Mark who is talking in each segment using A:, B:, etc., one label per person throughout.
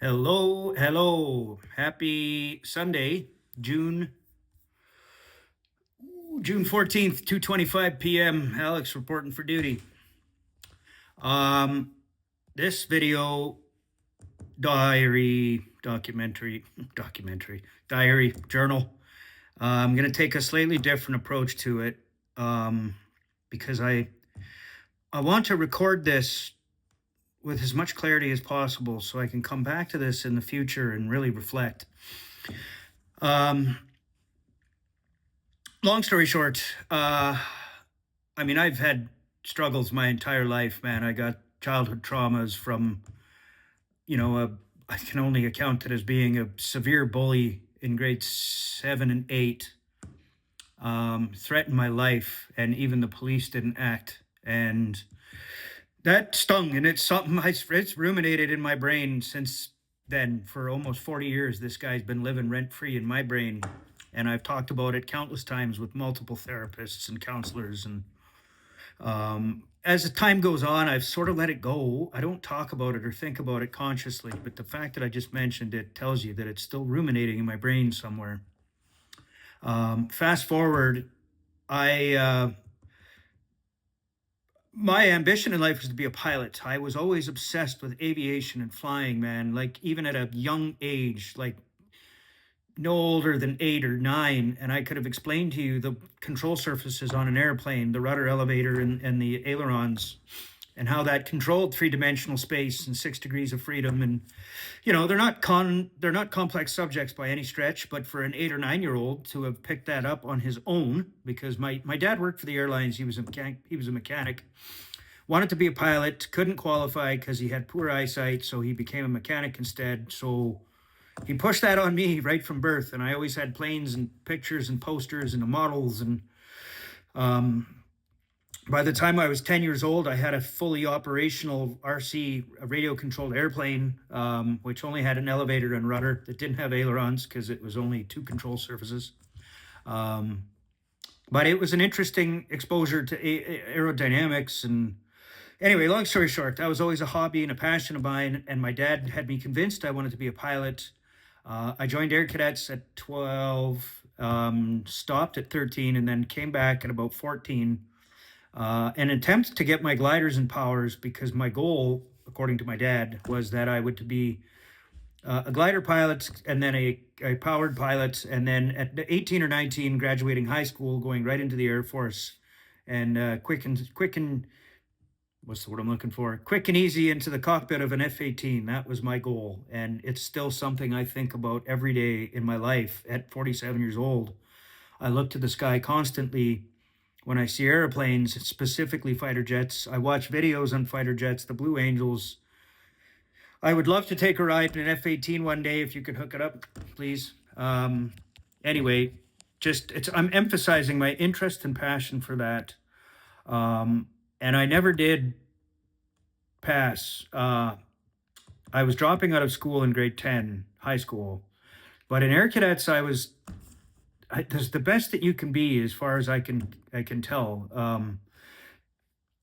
A: Hello, hello. Happy Sunday, June 14th, 2:25 p.m. Alex reporting for duty. Um this video diary journal. I'm going to take a slightly different approach to it because I want to record this with as much clarity as possible so I can come back to this in the future and really reflect. Um Long story short, I've had struggles my entire life, man. I got childhood traumas from, I can only account it as being a severe bully in grades 7 and 8. Threatened my life, and even the police didn't act. And that stung, and it's something it's ruminated in my brain since then. For almost 40 years, this guy's been living rent free in my brain. And I've talked about it countless times with multiple therapists and counselors. And as the time goes on, I've sort of let it go. I don't talk about it or think about it consciously, but the fact that I just mentioned it tells you that it's still ruminating in my brain somewhere. Fast forward, I my ambition in life was to be a pilot. I was always obsessed with aviation and flying, man. Like even at a young age, like no older than 8 or 9, and I could have explained to you the control surfaces on an airplane, the rudder elevator and the ailerons, and how that controlled three-dimensional space and 6 degrees of freedom. And they're not complex subjects by any stretch, but for an 8 or 9 year old to have picked that up on his own, because my dad worked for the airlines, he was a mechanic, wanted to be a pilot, couldn't qualify because he had poor eyesight, so he became a mechanic instead. So he pushed that on me right from birth, and I always had planes and pictures and posters and models. And by the time I was 10 years old, I had a fully operational RC, a radio-controlled airplane, which only had an elevator and rudder. That didn't have ailerons because it was only 2 control surfaces. But it was an interesting exposure to aerodynamics. And anyway, long story short, that was always a hobby and a passion of mine, and my dad had me convinced I wanted to be a pilot. I joined Air Cadets at 12, stopped at 13, and then came back at about 14. An attempt to get my gliders and powers, because my goal, according to my dad, was that I would to be a glider pilot and then a powered pilot, and then at 18 or 19, graduating high school, going right into the Air Force, and quick and what's the word I'm looking for? Quick and easy into the cockpit of an F-18. That was my goal. And it's still something I think about every day in my life at 47 years old. I look to the sky constantly when I see airplanes, specifically fighter jets. I watch videos on fighter jets, the Blue Angels. I would love to take a ride in an F-18 one day if you could hook it up, please. Anyway, I'm emphasizing my interest and passion for that. And I never did pass. I was dropping out of school in grade 10, high school. But in Air Cadets, that's the best that you can be, as far as I can tell.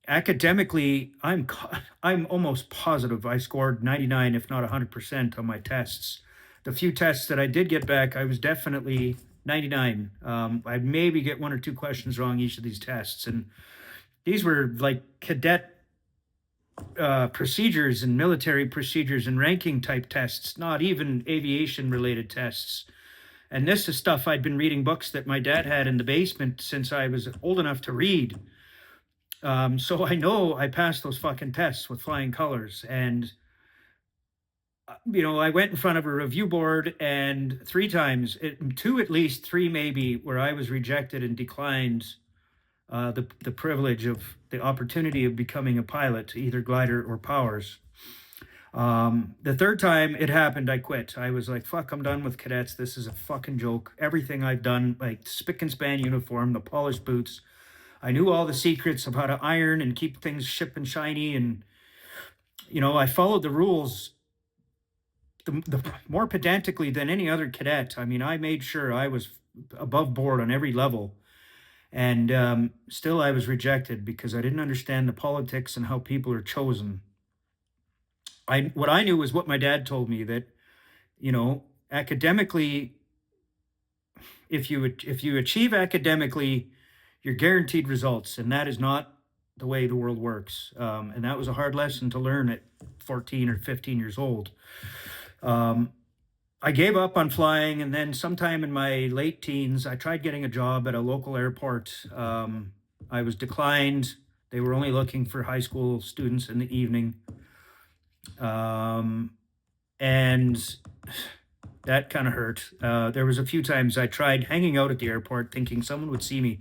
A: Academically, I'm almost positive I scored 99, if not 100%, on my tests. The few tests that I did get back, I was definitely 99. I'd maybe get 1 or 2 questions wrong each of these tests, and these were like cadet procedures and military procedures and ranking type tests, not even aviation related tests. And this is stuff I'd been reading books that my dad had in the basement since I was old enough to read. So I know I passed those fucking tests with flying colors. And, I went in front of a review board, and 3 times, 2 at least, 3 maybe, where I was rejected and declined the privilege of the opportunity of becoming a pilot, either glider or powers. The 3rd time it happened, I quit. I was like, fuck, I'm done with cadets. This is a fucking joke. Everything I've done, like spick and span uniform, the polished boots. I knew all the secrets of how to iron and keep things ship and shiny. And, I followed the rules the more pedantically than any other cadet. I made sure I was above board on every level. And still I was rejected because I didn't understand the politics and how people are chosen. what I knew was what my dad told me, that, academically, if you achieve academically, you're guaranteed results, and that is not the way the world works. And that was a hard lesson to learn at 14 or 15 years old. I gave up on flying, and then sometime in my late teens, I tried getting a job at a local airport. I was declined. They were only looking for high school students in the evening. And that kind of hurt. There was a few times I tried hanging out at the airport thinking someone would see me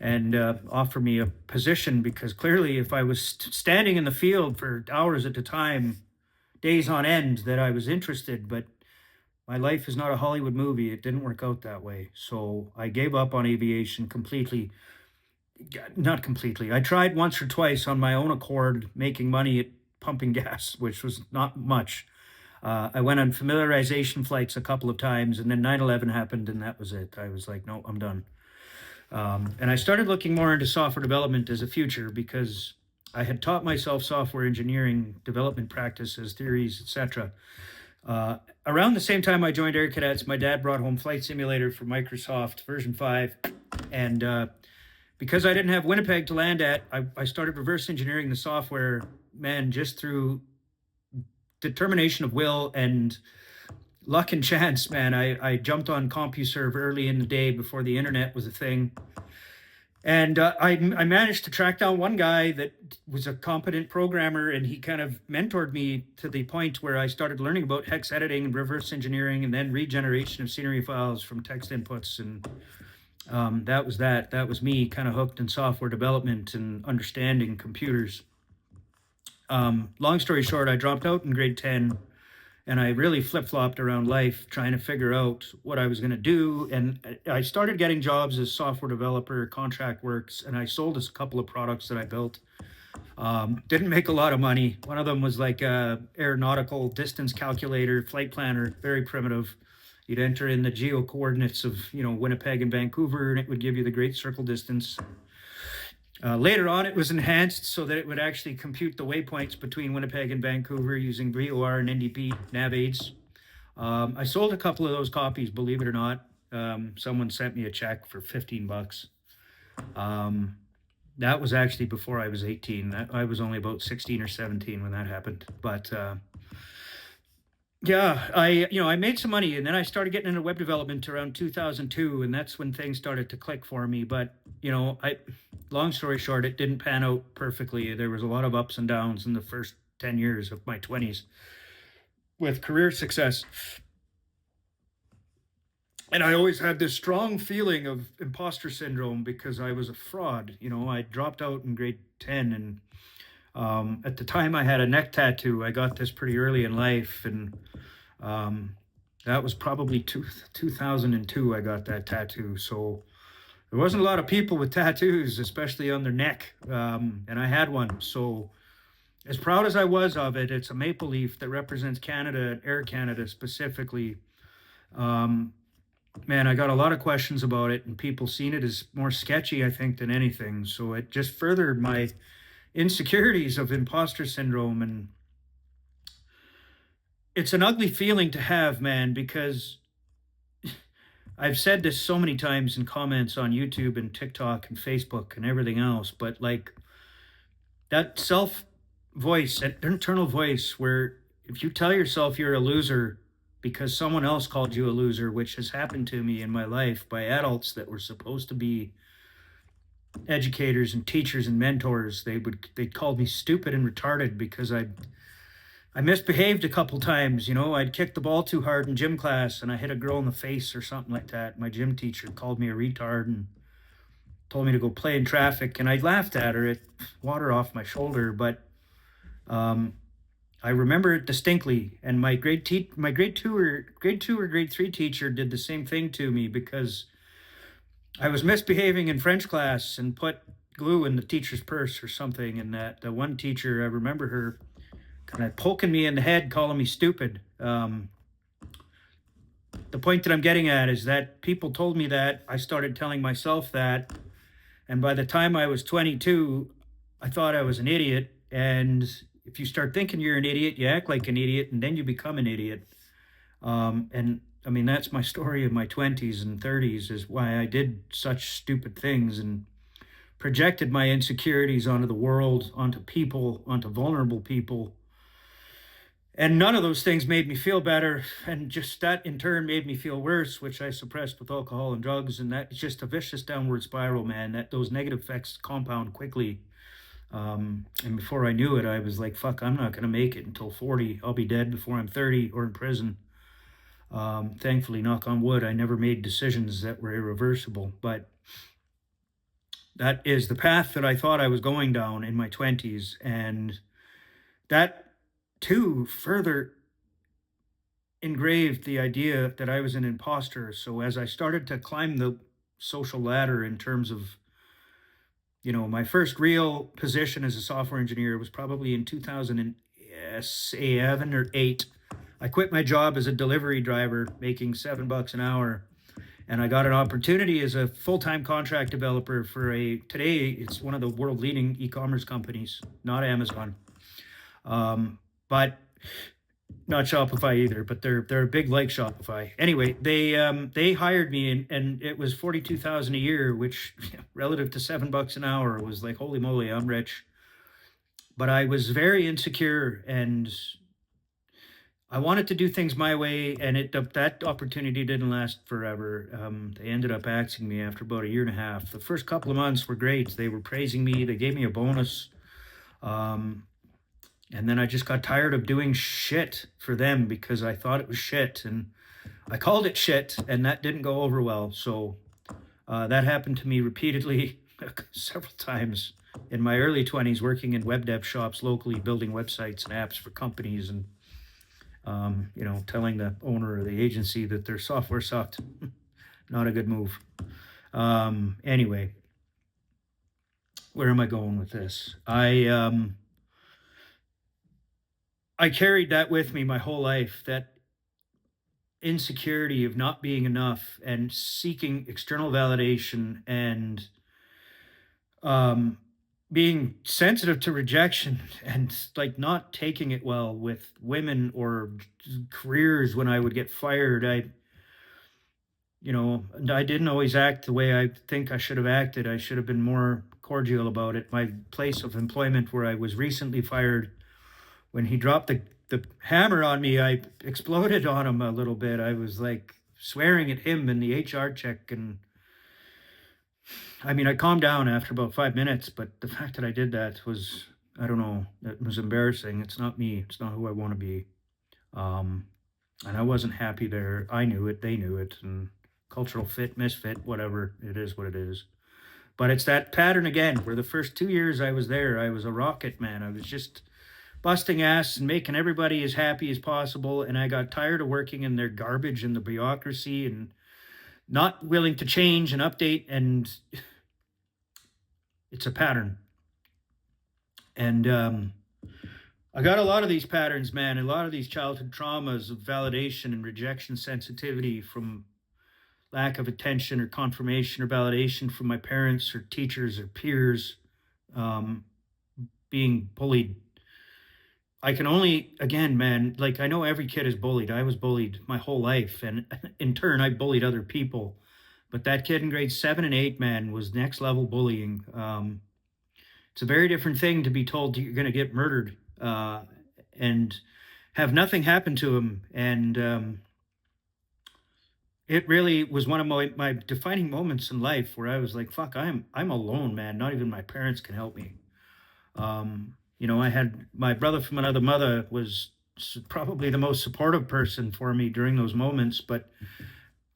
A: and offer me a position, because clearly if I was standing in the field for hours at a time, days on end, that I was interested. But my life is not a Hollywood movie. It didn't work out that way. So I gave up on aviation completely. Not completely. I tried once or twice on my own accord making money at pumping gas, which was not much. I went on familiarization flights a couple of times, and then 9/11 happened, and that was it. I was like, no, I'm done. And I started looking more into software development as a future, because I had taught myself software engineering, development practices, theories, etc. Around the same time I joined Air Cadets, my dad brought home Flight Simulator for Microsoft version 5. And because I didn't have Winnipeg to land at, I started reverse engineering the software, man, just through determination of will and luck and chance, man. I jumped on CompuServe early in the day before the internet was a thing. And I managed to track down one guy that was a competent programmer, and he kind of mentored me to the point where I started learning about hex editing and reverse engineering, and then regeneration of scenery files from text inputs. And that was that. That was me kind of hooked in software development and understanding computers. Long story short, I dropped out in grade 10, and I really flip-flopped around life trying to figure out what I was going to do. And I started getting jobs as software developer, contract works, and I sold a couple of products that I built. Didn't make a lot of money. One of them was like a aeronautical distance calculator, flight planner, very primitive. You'd enter in the geo coordinates of, Winnipeg and Vancouver, and it would give you the great circle distance. Later on, it was enhanced so that it would actually compute the waypoints between Winnipeg and Vancouver using VOR and NDP nav aids. I sold a couple of those copies, believe it or not. Someone sent me a check for $15. That was actually before I was 18. I was only about 16 or 17 when that happened. But yeah, I made some money, and then I started getting into web development around 2002, and that's when things started to click for me. But long story short, it didn't pan out perfectly. There was a lot of ups and downs in the first 10 years of my 20s with career success. And I always had this strong feeling of imposter syndrome because I was a fraud. I dropped out in grade 10, and at the time I had a neck tattoo. I got this pretty early in life, and that was probably 2002 I got that tattoo. So there wasn't a lot of people with tattoos, especially on their neck, and I had one. So as proud as I was of it, it's a maple leaf that represents Canada, Air Canada specifically. Man, I got a lot of questions about it, and people seen it as more sketchy, I think, than anything. So it just furthered my insecurities of imposter syndrome. And it's an ugly feeling to have, man, because I've said this so many times in comments on YouTube and TikTok and Facebook and everything else, but like that self voice, that internal voice, where if you tell yourself you're a loser because someone else called you a loser, which has happened to me in my life by adults that were supposed to be educators and teachers and mentors, they'd called me stupid and retarded because I misbehaved a couple times. I'd kicked the ball too hard in gym class and I hit a girl in the face or something like that. My gym teacher called me a retard and told me to go play in traffic, and I laughed at her. It water off my shoulder, but I remember it distinctly. And my grade 2 or grade 3 teacher did the same thing to me because I was misbehaving in French class and put glue in the teacher's purse or something. And that the one teacher, I remember her kind of poking me in the head, calling me stupid. The point that I'm getting at is that people told me that. I started telling myself that. And by the time I was 22, I thought I was an idiot. And if you start thinking you're an idiot, you act like an idiot, and then you become an idiot. And I mean, that's my story of my 20s and 30s, is why I did such stupid things and projected my insecurities onto the world, onto people, onto vulnerable people. And none of those things made me feel better. And just that in turn made me feel worse, which I suppressed with alcohol and drugs. And that's just a vicious downward spiral, man. That those negative effects compound quickly. And before I knew it, I was like, fuck, I'm not going to make it until 40. I'll be dead before I'm 30 or in prison. Thankfully, knock on wood, I never made decisions that were irreversible. But that is the path that I thought I was going down in my 20s. And that, too, further engraved the idea that I was an imposter. So as I started to climb the social ladder in terms of, my first real position as a software engineer was probably in 2007 or 8. I quit my job as a delivery driver, making $7 an hour. And I got an opportunity as a full-time contract developer for today it's one of the world leading e-commerce companies, not Amazon. But not Shopify either, but they're big like Shopify. Anyway, they hired me and it was $42,000 a year, which relative to $7 an hour was like, holy moly, I'm rich. But I was very insecure and I wanted to do things my way, and that opportunity didn't last forever. They ended up axing me after about a year and a half. The first couple of months were great. They were praising me. They gave me a bonus. And then I just got tired of doing shit for them because I thought it was shit. And I called it shit, and that didn't go over well. So that happened to me repeatedly several times in my early 20s, working in web dev shops locally, building websites and apps for companies and telling the owner of the agency that their software sucked. Not a good move. Anyway, where am I going with this? I carried that with me my whole life, that insecurity of not being enough and seeking external validation and being sensitive to rejection and like not taking it well with women or careers. When I would get fired, I didn't always act the way I think I should have acted. I should have been more cordial about it. My place of employment where I was recently fired, when he dropped the hammer on me, I exploded on him a little bit. I was like swearing at him in the HR check, and I mean, I calmed down after about 5 minutes, but the fact that I did that was, I don't know, it was embarrassing. It's not me. It's not who I want to be. And I wasn't happy there. I knew it. They knew it. And cultural fit, misfit, whatever. It is what it is. But it's that pattern again, where the first 2 years I was there, I was a rocket, man. I was just busting ass and making everybody as happy as possible. And I got tired of working in their garbage and the bureaucracy and not willing to change and update. And it's a pattern. And I got a lot of these patterns, man, a lot of these childhood traumas of validation and rejection sensitivity from lack of attention or confirmation or validation from my parents or teachers or peers, being bullied. I can only, again, man, like I know every kid is bullied. I was bullied my whole life. And in turn, I bullied other people. But that kid in grade 7 and 8, man, was next level bullying. It's a very different thing to be told you're going to get murdered and have nothing happen to him. And it really was one of my defining moments in life where I was like, fuck, I'm alone, man. Not even my parents can help me. I had my brother from another mother was probably the most supportive person for me during those moments, but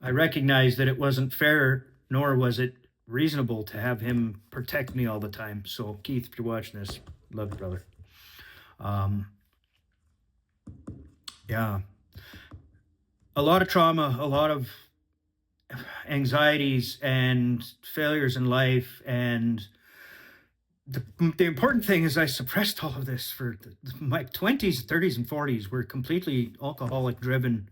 A: I recognized that it wasn't fair, nor was it reasonable to have him protect me all the time. So Keith, if you're watching this, love you, brother. Yeah. A lot of trauma, a lot of anxieties and failures in life. And the important thing is I suppressed all of this for my 20s, 30s, and 40s were completely alcoholic driven.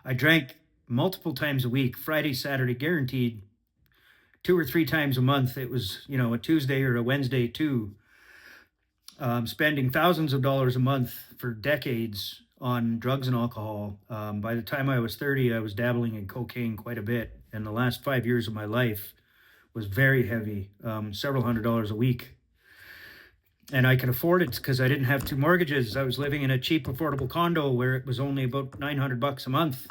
A: I drank multiple times a week, Friday, Saturday, guaranteed 2 or 3 times a month. It was, a Tuesday or a Wednesday too. spending thousands of dollars a month for decades on drugs and alcohol. By the time I was 30, I was dabbling in cocaine quite a bit. And the last 5 years of my life was very heavy, several $100s a week. And I could afford it because I didn't have two mortgages. I was living in a cheap, affordable condo where it was only about $900 a month,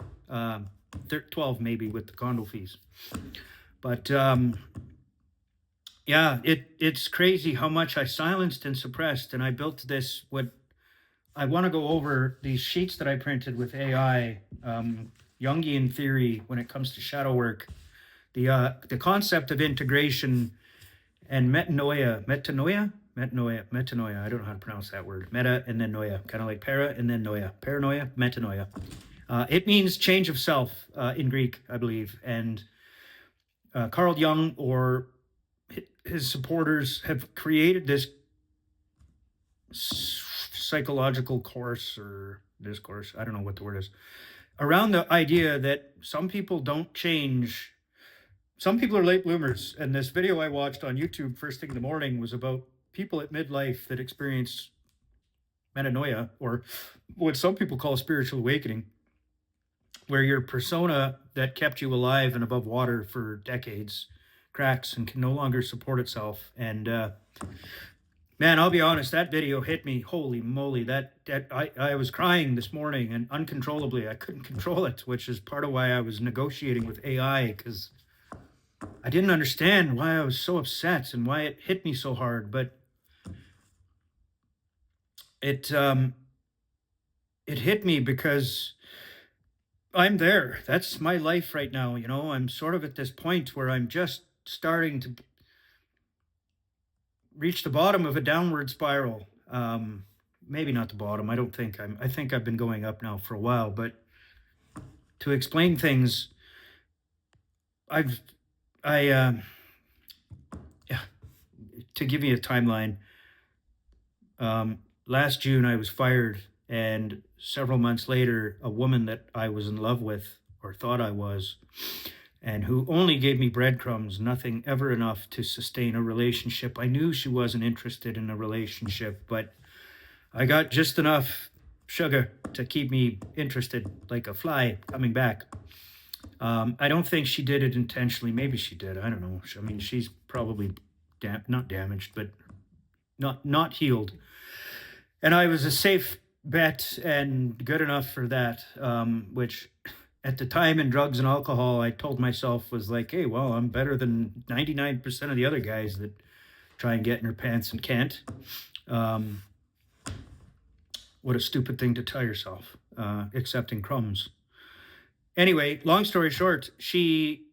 A: 12 maybe with the condo fees. But yeah, it's crazy how much I silenced and suppressed. And I built this, what I want to go over these sheets that I printed with AI, Jungian theory when it comes to shadow work, the concept of integration and metanoia. I don't know how to pronounce that word. Meta and then noia, kind of like para and then noia. Paranoia, metanoia. It means change of self in Greek, I believe. And Carl Jung or his supporters have created this psychological course or discourse, I don't know what the word is, around the idea that some people don't change. Some people are late bloomers. And this video I watched on YouTube first thing in the morning was about people at midlife that experience metanoia, or what some people call spiritual awakening, where your persona that kept you alive and above water for decades cracks and can no longer support itself. And man, I'll be honest, that video hit me. Holy moly, that I was crying this morning and uncontrollably. I couldn't control it, which is part of why I was negotiating with AI, because I didn't understand why I was so upset and why it hit me so hard. But it hit me because I'm there. That's my life right now. You know, I'm sort of at this point where I'm just starting to reach the bottom of a downward spiral. Maybe not the bottom. I think I've been going up now for a while. But to explain things, yeah, to give you a timeline, last June I was fired, and several months later, a woman that I was in love with, or thought I was, and who only gave me breadcrumbs, nothing ever enough to sustain a relationship. I knew she wasn't interested in a relationship, but I got just enough sugar to keep me interested, like a fly coming back. I don't think she did it intentionally. Maybe she did. I don't know. I mean, she's probably not damaged, but not healed. And I was a safe bet and good enough for that, which at the time in drugs and alcohol, I told myself was like, hey, well, I'm better than 99% of the other guys that try and get in her pants and can't. What a stupid thing to tell yourself, accepting crumbs. Anyway, long story short, she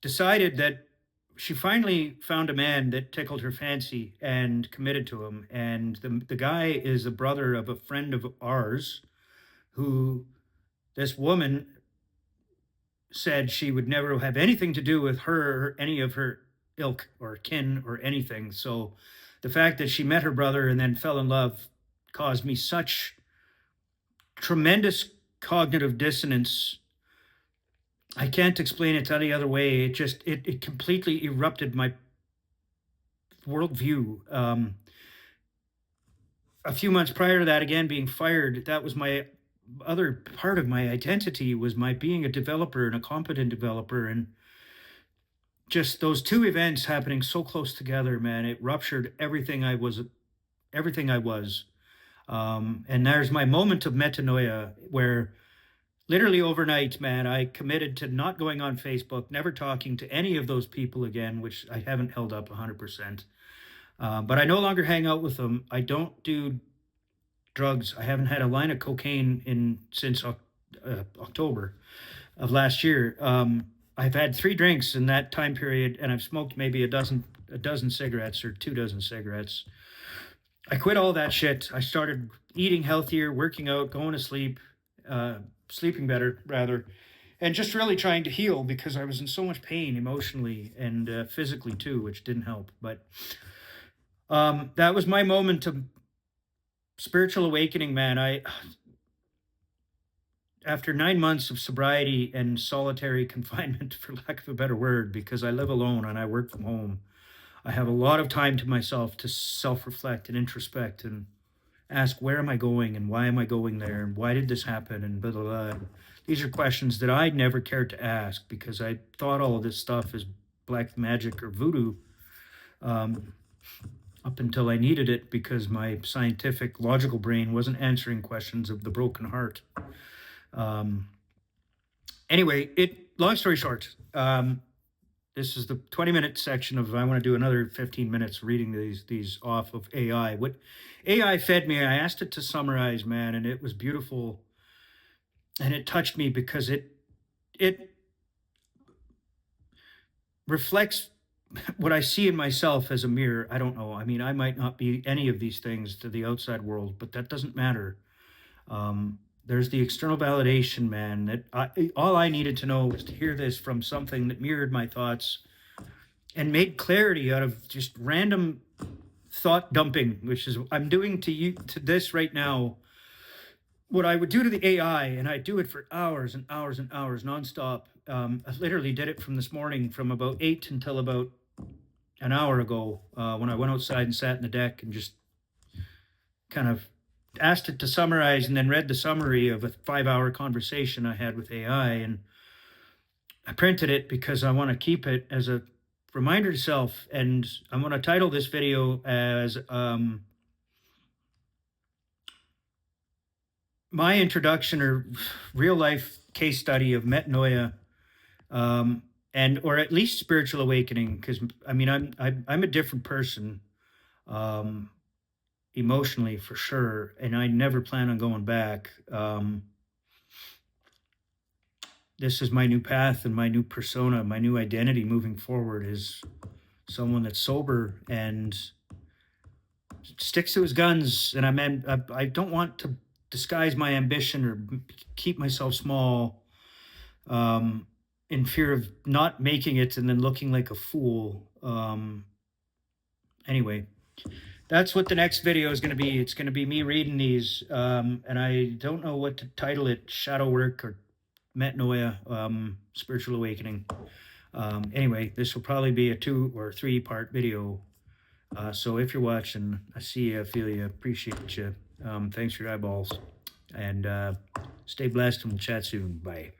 A: decided that she finally found a man that tickled her fancy and committed to him. And the guy is a brother of a friend of ours who this woman said she would never have anything to do with her or any of her ilk or kin or anything. So the fact that she met her brother and then fell in love caused me such tremendous cognitive dissonance. I can't explain it any other way. It completely erupted my worldview. A few months prior to that, again, being fired, that was my other part of my identity, was my being a developer and a competent developer. And just those two events happening so close together, man, it ruptured everything I was. And there's my moment of metanoia where literally overnight, man, I committed to not going on Facebook, never talking to any of those people again, which I haven't held up 100%. But I no longer hang out with them. I don't do drugs. I haven't had a line of cocaine since October of last year. I've had 3 drinks in that time period, and I've smoked maybe a dozen cigarettes or 2 dozen cigarettes. I quit all that shit. I started eating healthier, working out, going to sleep, sleeping better, rather, and just really trying to heal because I was in so much pain emotionally and physically too, which didn't help. But that was my moment of spiritual awakening, man. After 9 months of sobriety and solitary confinement, for lack of a better word, because I live alone and I work from home, I have a lot of time to myself to self-reflect and introspect and ask, where am I going and why am I going there and why did this happen and blah, blah, blah. These are questions that I never cared to ask because I thought all of this stuff is black magic or voodoo, up until I needed it because my scientific, logical brain wasn't answering questions of the broken heart. Anyway, long story short, this is the 20-minute section of, I want to do another 15 minutes reading these off of AI. What AI fed me, I asked it to summarize, man, and it was beautiful. And it touched me because it reflects what I see in myself as a mirror. I don't know. I mean, I might not be any of these things to the outside world, but that doesn't matter. There's the external validation, man, that all I needed to know was to hear this from something that mirrored my thoughts and made clarity out of just random thought dumping, which is I'm doing to this right now. What I would do to the AI, and I do it for hours and hours and hours nonstop. I literally did it from this morning, from about 8 until about an hour ago, when I went outside and sat in the deck and just kind of asked it to summarize, and then read the summary of a 5-hour conversation I had with AI. And I printed it because I want to keep it as a reminder to self. And I'm going to title this video as my introduction or real life case study of metanoia, and or at least spiritual awakening. Because I mean, I'm a different person, emotionally for sure, and I never plan on going back. This is my new path and my new persona, my new identity moving forward is someone that's sober and sticks to his guns. And I don't want to disguise my ambition or keep myself small, in fear of not making it and then looking like a fool. Anyway, that's what the next video is going to be. It's going to be me reading these, and I don't know what to title it: shadow work or metanoia, spiritual awakening. Anyway, this will probably be a 2 or 3 part video. So if you're watching, I see you, I feel you, appreciate you. Thanks for your eyeballs, and stay blessed, and we'll chat soon. Bye.